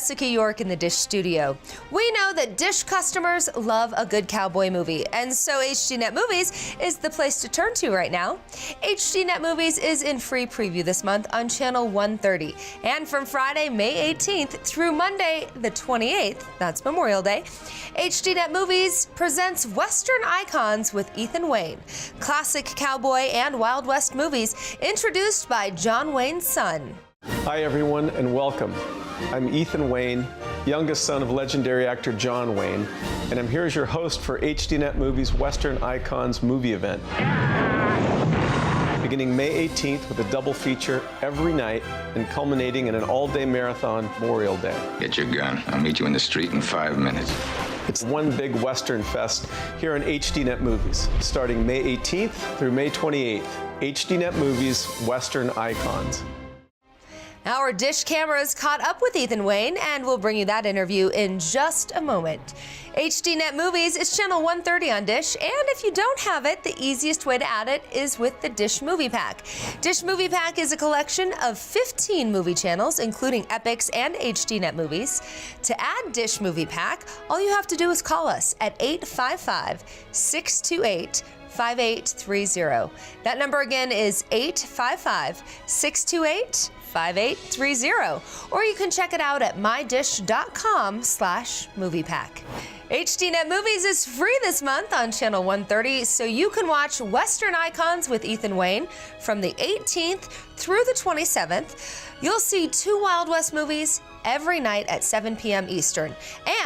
Jessica York in the Dish studio. We know that Dish customers love a good cowboy movie, and so HDNet Movies is the place to turn to right now. HDNet Movies is in free preview this month on channel 130, and from Friday, May 18th through Monday, the 28th, that's Memorial Day, HDNet Movies presents Western Icons with Ethan Wayne, classic cowboy and Wild West movies introduced by John Wayne's son. Hi everyone and welcome. I'm Ethan Wayne, youngest son of legendary actor John Wayne, and I'm here as your host for HDNet Movies Western Icons movie event. Beginning May 18th with a double feature every night and culminating in an all-day marathon Memorial Day. Get your gun. I'll meet you in the street in 5 minutes. It's one big Western fest here on HDNet Movies, starting May 18th through May 28th. HDNet Movies Western Icons. Our Dish cameras caught up with Ethan Wayne, and we'll bring you that interview in just a moment. HDNet Movies is channel 130 on Dish, and if you don't have it, the easiest way to add it is with the Dish Movie Pack. Dish Movie Pack is a collection of 15 movie channels, including Epics and HDNet Movies. To add Dish Movie Pack, all you have to do is call us at 855-628-5830. That number again is 855-628-5830. Or you can check it out at mydish.com/moviepack. HDNet Movies is free this month on channel 130, so you can watch Western Icons with Ethan Wayne from the 18th through the 27th. You'll see 2 Wild West movies every night at 7 p.m. Eastern,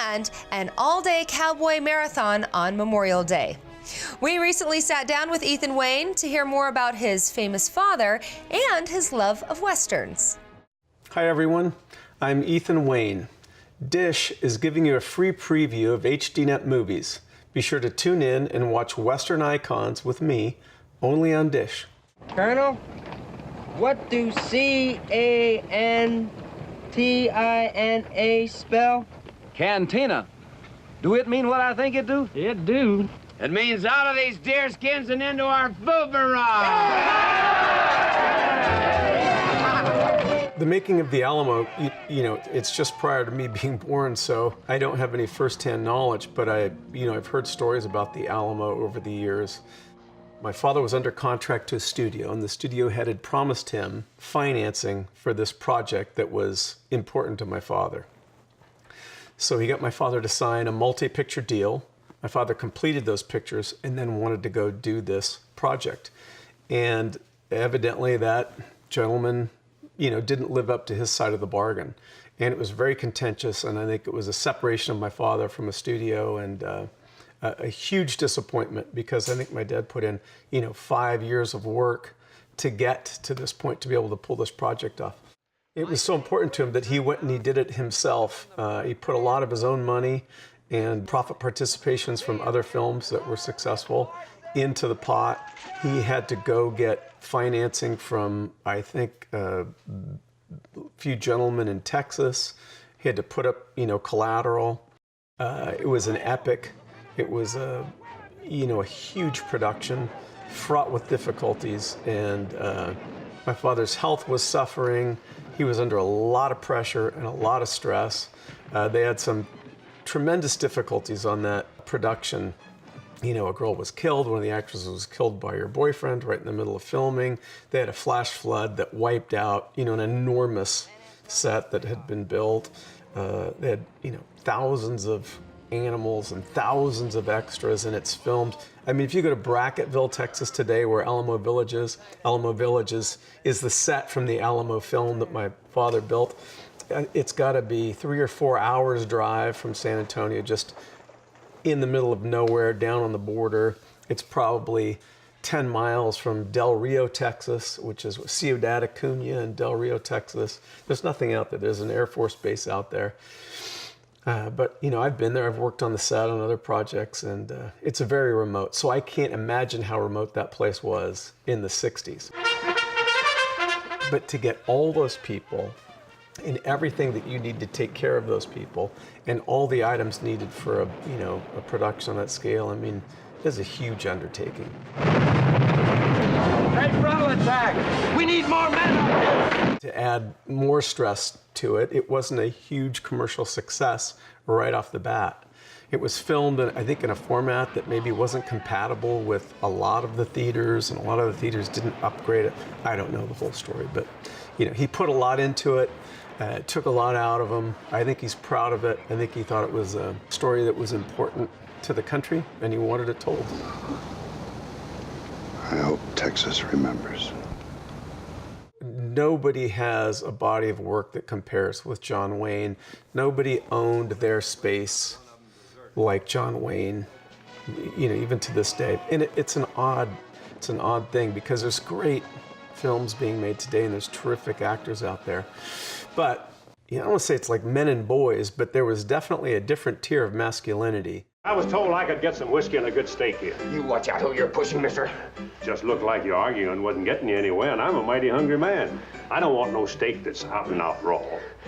and an all-day cowboy marathon on Memorial Day. We recently sat down with Ethan Wayne to hear more about his famous father and his love of Westerns. Hi everyone, I'm Ethan Wayne. Dish is giving you a free preview of HDNet Movies. Be sure to tune in and watch Western Icons with me, only on Dish. Colonel, what do C-A-N-T-I-N-A spell? Cantina. Do it mean what I think it do? It do. It means out of these deer skins and into our food barrage. The making of the Alamo, you know, it's just prior to me being born, so I don't have any first-hand knowledge, but I've heard stories about the Alamo over the years. My father was under contract to a studio, and the studio head had promised him financing for this project that was important to my father. So he got my father to sign a multi-picture deal. My father completed those pictures and then wanted to go do this project. And evidently that gentleman, didn't live up to his side of the bargain. And it was very contentious, and I think it was a separation of my father from a studio, and a huge disappointment, because I think my dad put in, 5 years of work to get to this point to be able to pull this project off. It was so important to him that he went and he did it himself. He put a lot of his own money and profit participations from other films that were successful into the pot. He had to go get financing from, I think, a few gentlemen in Texas. He had to put up, collateral. It was an epic. It was a huge production, fraught with difficulties, and my father's health was suffering. He was under a lot of pressure and a lot of stress. They had some tremendous difficulties on that production. A girl was killed, one of the actresses was killed by her boyfriend right in the middle of filming. They had a flash flood that wiped out, an enormous set that had been built. They had, thousands of animals and thousands of extras, and it's filmed. I mean, if you go to Bracketville, Texas today, where Alamo Village is the set from the Alamo film that my father built. It's got to be 3 or 4 hours drive from San Antonio, just in the middle of nowhere, down on the border. It's probably 10 miles from Del Rio, Texas, which is Ciudad Acuña in Del Rio, Texas. There's nothing out there. There's an Air Force base out there. But, I've been there. I've worked on the set on other projects, and it's very remote. So I can't imagine how remote that place was in the 60s. But to get all those people and everything that you need to take care of those people and all the items needed for a production on that scale, I mean, is a huge undertaking. Hey, frontal attack! We need more men up here! To add more stress to it, it wasn't a huge commercial success right off the bat. It was filmed, I think, in a format that maybe wasn't compatible with a lot of the theaters, and a lot of the theaters didn't upgrade it. I don't know the whole story, but he put a lot into it. It took a lot out of him. I think he's proud of it. I think he thought it was a story that was important to the country, and he wanted it told. I hope Texas remembers. Nobody has a body of work that compares with John Wayne. Nobody owned their space like John Wayne, even to this day. And it's an odd thing, because there's great films being made today and there's terrific actors out there. But I don't want to say it's like men and boys, but there was definitely a different tier of masculinity. I was told I could get some whiskey and a good steak here. You watch out who you're pushing, mister. Just looked like your arguing wasn't getting you anywhere, and I'm a mighty hungry man. I don't want no steak that's out and out raw.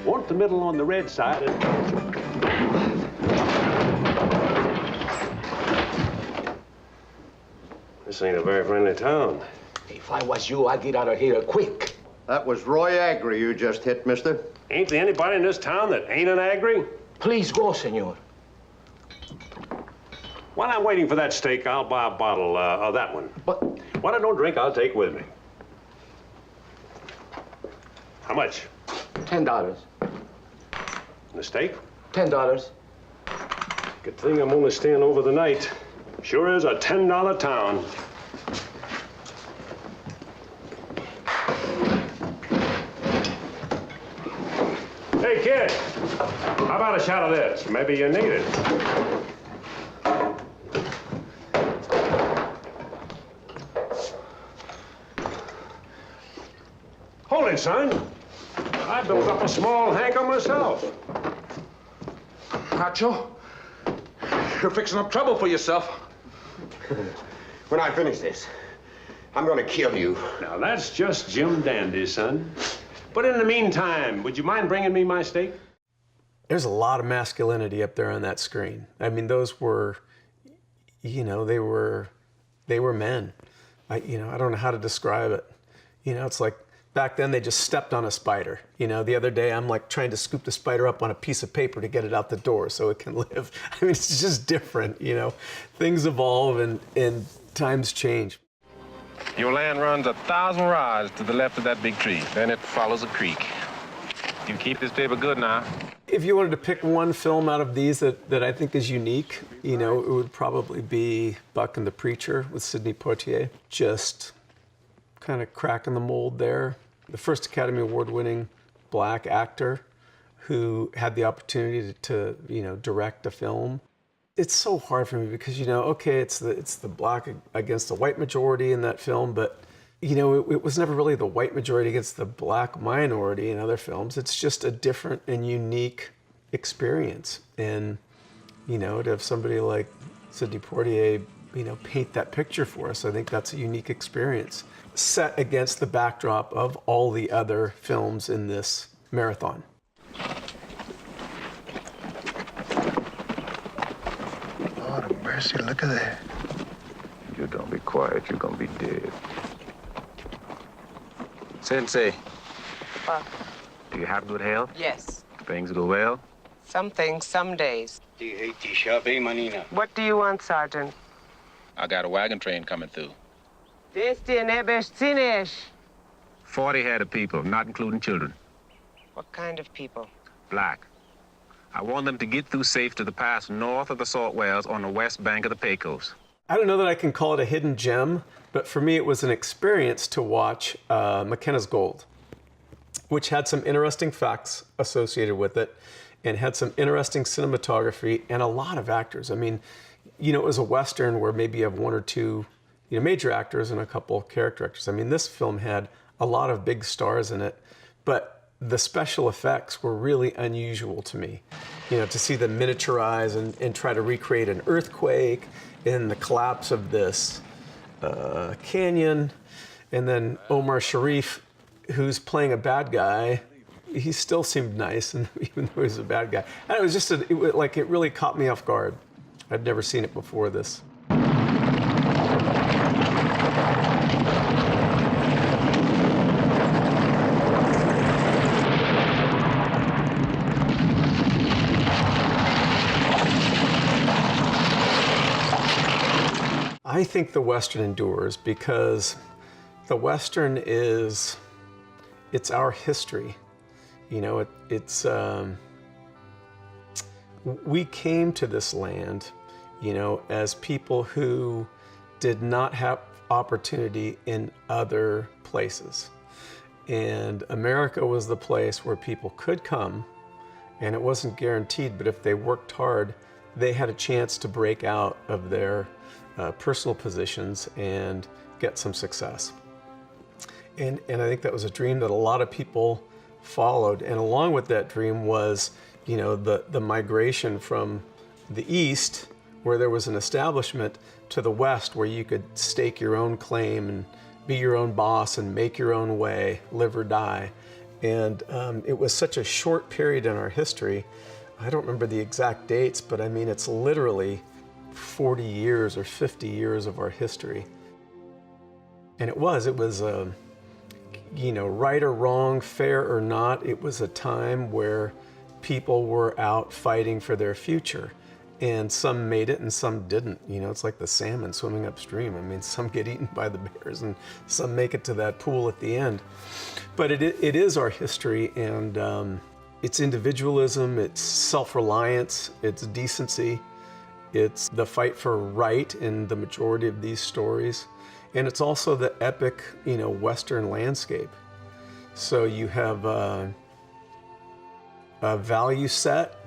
Want the middle on the red side and... This ain't a very friendly town. If I was you, I'd get out of here quick. That was Roy Agri you just hit, mister. Ain't there anybody in this town that ain't an agri? Please go, senor. While I'm waiting for that steak, I'll buy a bottle of that one. But What I don't drink, I'll take with me. How much? $10. The steak? $10. Good thing I'm only staying over the night. Sure is a $10 town. Hey, kid, how about a shot of this? Maybe you need it. Hold it, son. I built up a small hanker myself. Cacho, you're fixing up trouble for yourself. When I finish this, I'm gonna kill you. Now, that's just Jim Dandy, son. But in the meantime, would you mind bringing me my steak? There's a lot of masculinity up there on that screen. I mean, those were, they were men. I don't know how to describe it. It's like back then they just stepped on a spider. The other day I'm like trying to scoop the spider up on a piece of paper to get it out the door so it can live. I mean, it's just different, Things evolve and times change. Your land runs 1,000 rods to the left of that big tree. Then it follows a creek. You keep this paper good now. If you wanted to pick one film out of these that I think is unique, it would probably be Buck and the Preacher with Sidney Poitier. Just kind of cracking the mold there. The first Academy Award-winning black actor who had the opportunity to direct a film. It's so hard for me because, okay, it's the black against the white majority in that film, but, it was never really the white majority against the black minority in other films. It's just a different and unique experience. And, to have somebody like Sidney Poitier, paint that picture for us, I think that's a unique experience set against the backdrop of all the other films in this marathon. Lord of mercy, look at that. You don't be quiet, you're gonna be dead. Sensei, What? do you have good health? Yes. Things go well? Some things, some days. What do you want, Sergeant? I got a wagon train coming through. 40 head of people, not including children. What kind of people? Black. I want them to get through safe to the pass north of the salt wells on the west bank of the Pecos. I don't know that I can call it a hidden gem, but for me it was an experience to watch McKenna's Gold, which had some interesting facts associated with it and had some interesting cinematography and a lot of actors. I mean, it was a Western where maybe you have one or two major actors and a couple character actors. I mean, this film had a lot of big stars in it, but the special effects were really unusual to me. To see them miniaturize and try to recreate an earthquake and the collapse of this canyon. And then Omar Sharif, who's playing a bad guy, he still seemed nice, and even though he was a bad guy. And it was just, it really caught me off guard. I'd never seen it before this. I think the Western endures because the Western it's our history. You know, we came to this land, you know, as people who did not have opportunity in other places. And America was the place where people could come, and it wasn't guaranteed, but if they worked hard, they had a chance to break out of their personal positions and get some success. And I think that was a dream that a lot of people followed. And along with that dream was, you know, the migration from the East, where there was an establishment, to the West, where you could stake your own claim and be your own boss and make your own way, live or die. And it was such a short period in our history. I don't remember the exact dates, but I mean, it's literally 40 years or 50 years of our history. And it was, you know, right or wrong, fair or not, it was a time where people were out fighting for their future. And some made it and some didn't. You know, it's like the salmon swimming upstream. I mean, some get eaten by the bears and some make it to that pool at the end. But it is our history, and it's individualism, it's self-reliance, it's decency, it's the fight for right in the majority of these stories. And it's also the epic, you know, Western landscape. So you have a value set,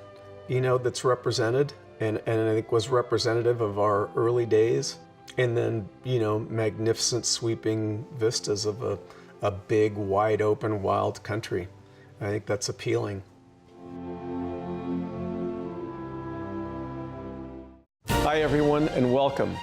you know, that's represented. And I think was representative of our early days. And then, you know, magnificent sweeping vistas of a big, wide open, wild country. I think that's appealing. Hi everyone, and welcome.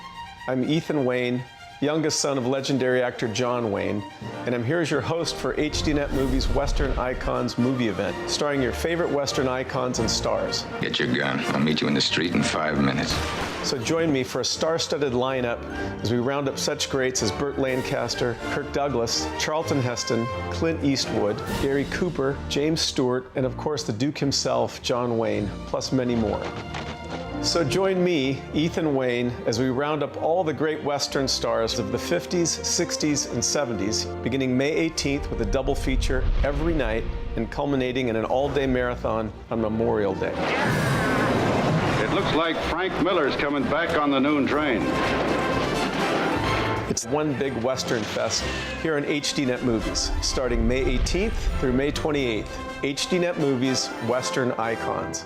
I'm Ethan Wayne, youngest son of legendary actor John Wayne, and I'm here as your host for HDNet Movies Western Icons movie event, starring your favorite Western icons and stars. Get your gun. I'll meet you in the street in 5 minutes. So join me for a star-studded lineup as we round up such greats as Burt Lancaster, Kirk Douglas, Charlton Heston, Clint Eastwood, Gary Cooper, James Stewart, and of course the Duke himself, John Wayne, plus many more. So join me, Ethan Wayne, as we round up all the great Western stars of the 50s, 60s, and 70s, beginning May 18th with a double feature every night and culminating in an all-day marathon on Memorial Day. It looks like Frank Miller's coming back on the noon train. It's one big Western fest here on HDNet Movies, starting May 18th through May 28th. HDNet Movies Western Icons.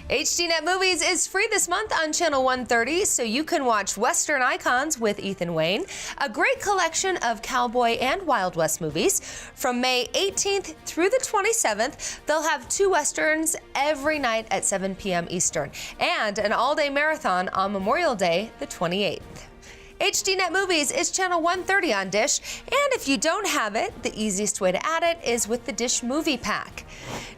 HDNet Movies is free this month on Channel 130, so you can watch Western Icons with Ethan Wayne, a great collection of cowboy and Wild West movies. From May 18th through the 27th, they'll have 2 Westerns every night at 7 p.m. Eastern, and an all-day marathon on Memorial Day, the 28th. HDNet Movies is Channel 130 on Dish, and if you don't have it, the easiest way to add it is with the Dish Movie Pack.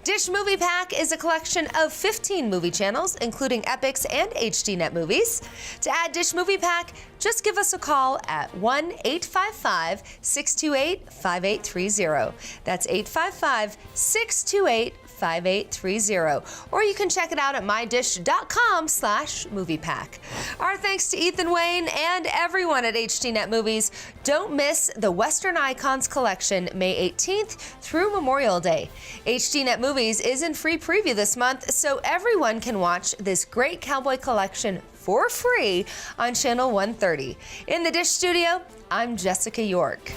Dish Movie Pack is a collection of 15 movie channels, including Epics and HDNet Movies. To add Dish Movie Pack, just give us a call at 1-855-628-5830. That's 855-628-5830. 5830, or you can check it out at mydish.com/moviepack. Our thanks to Ethan Wayne and everyone at HDNet Movies. Don't miss the Western Icons collection May 18th through Memorial Day. HDNet Movies is in free preview this month, so everyone can watch this great cowboy collection for free on Channel 130. In the Dish studio, I'm Jessica York.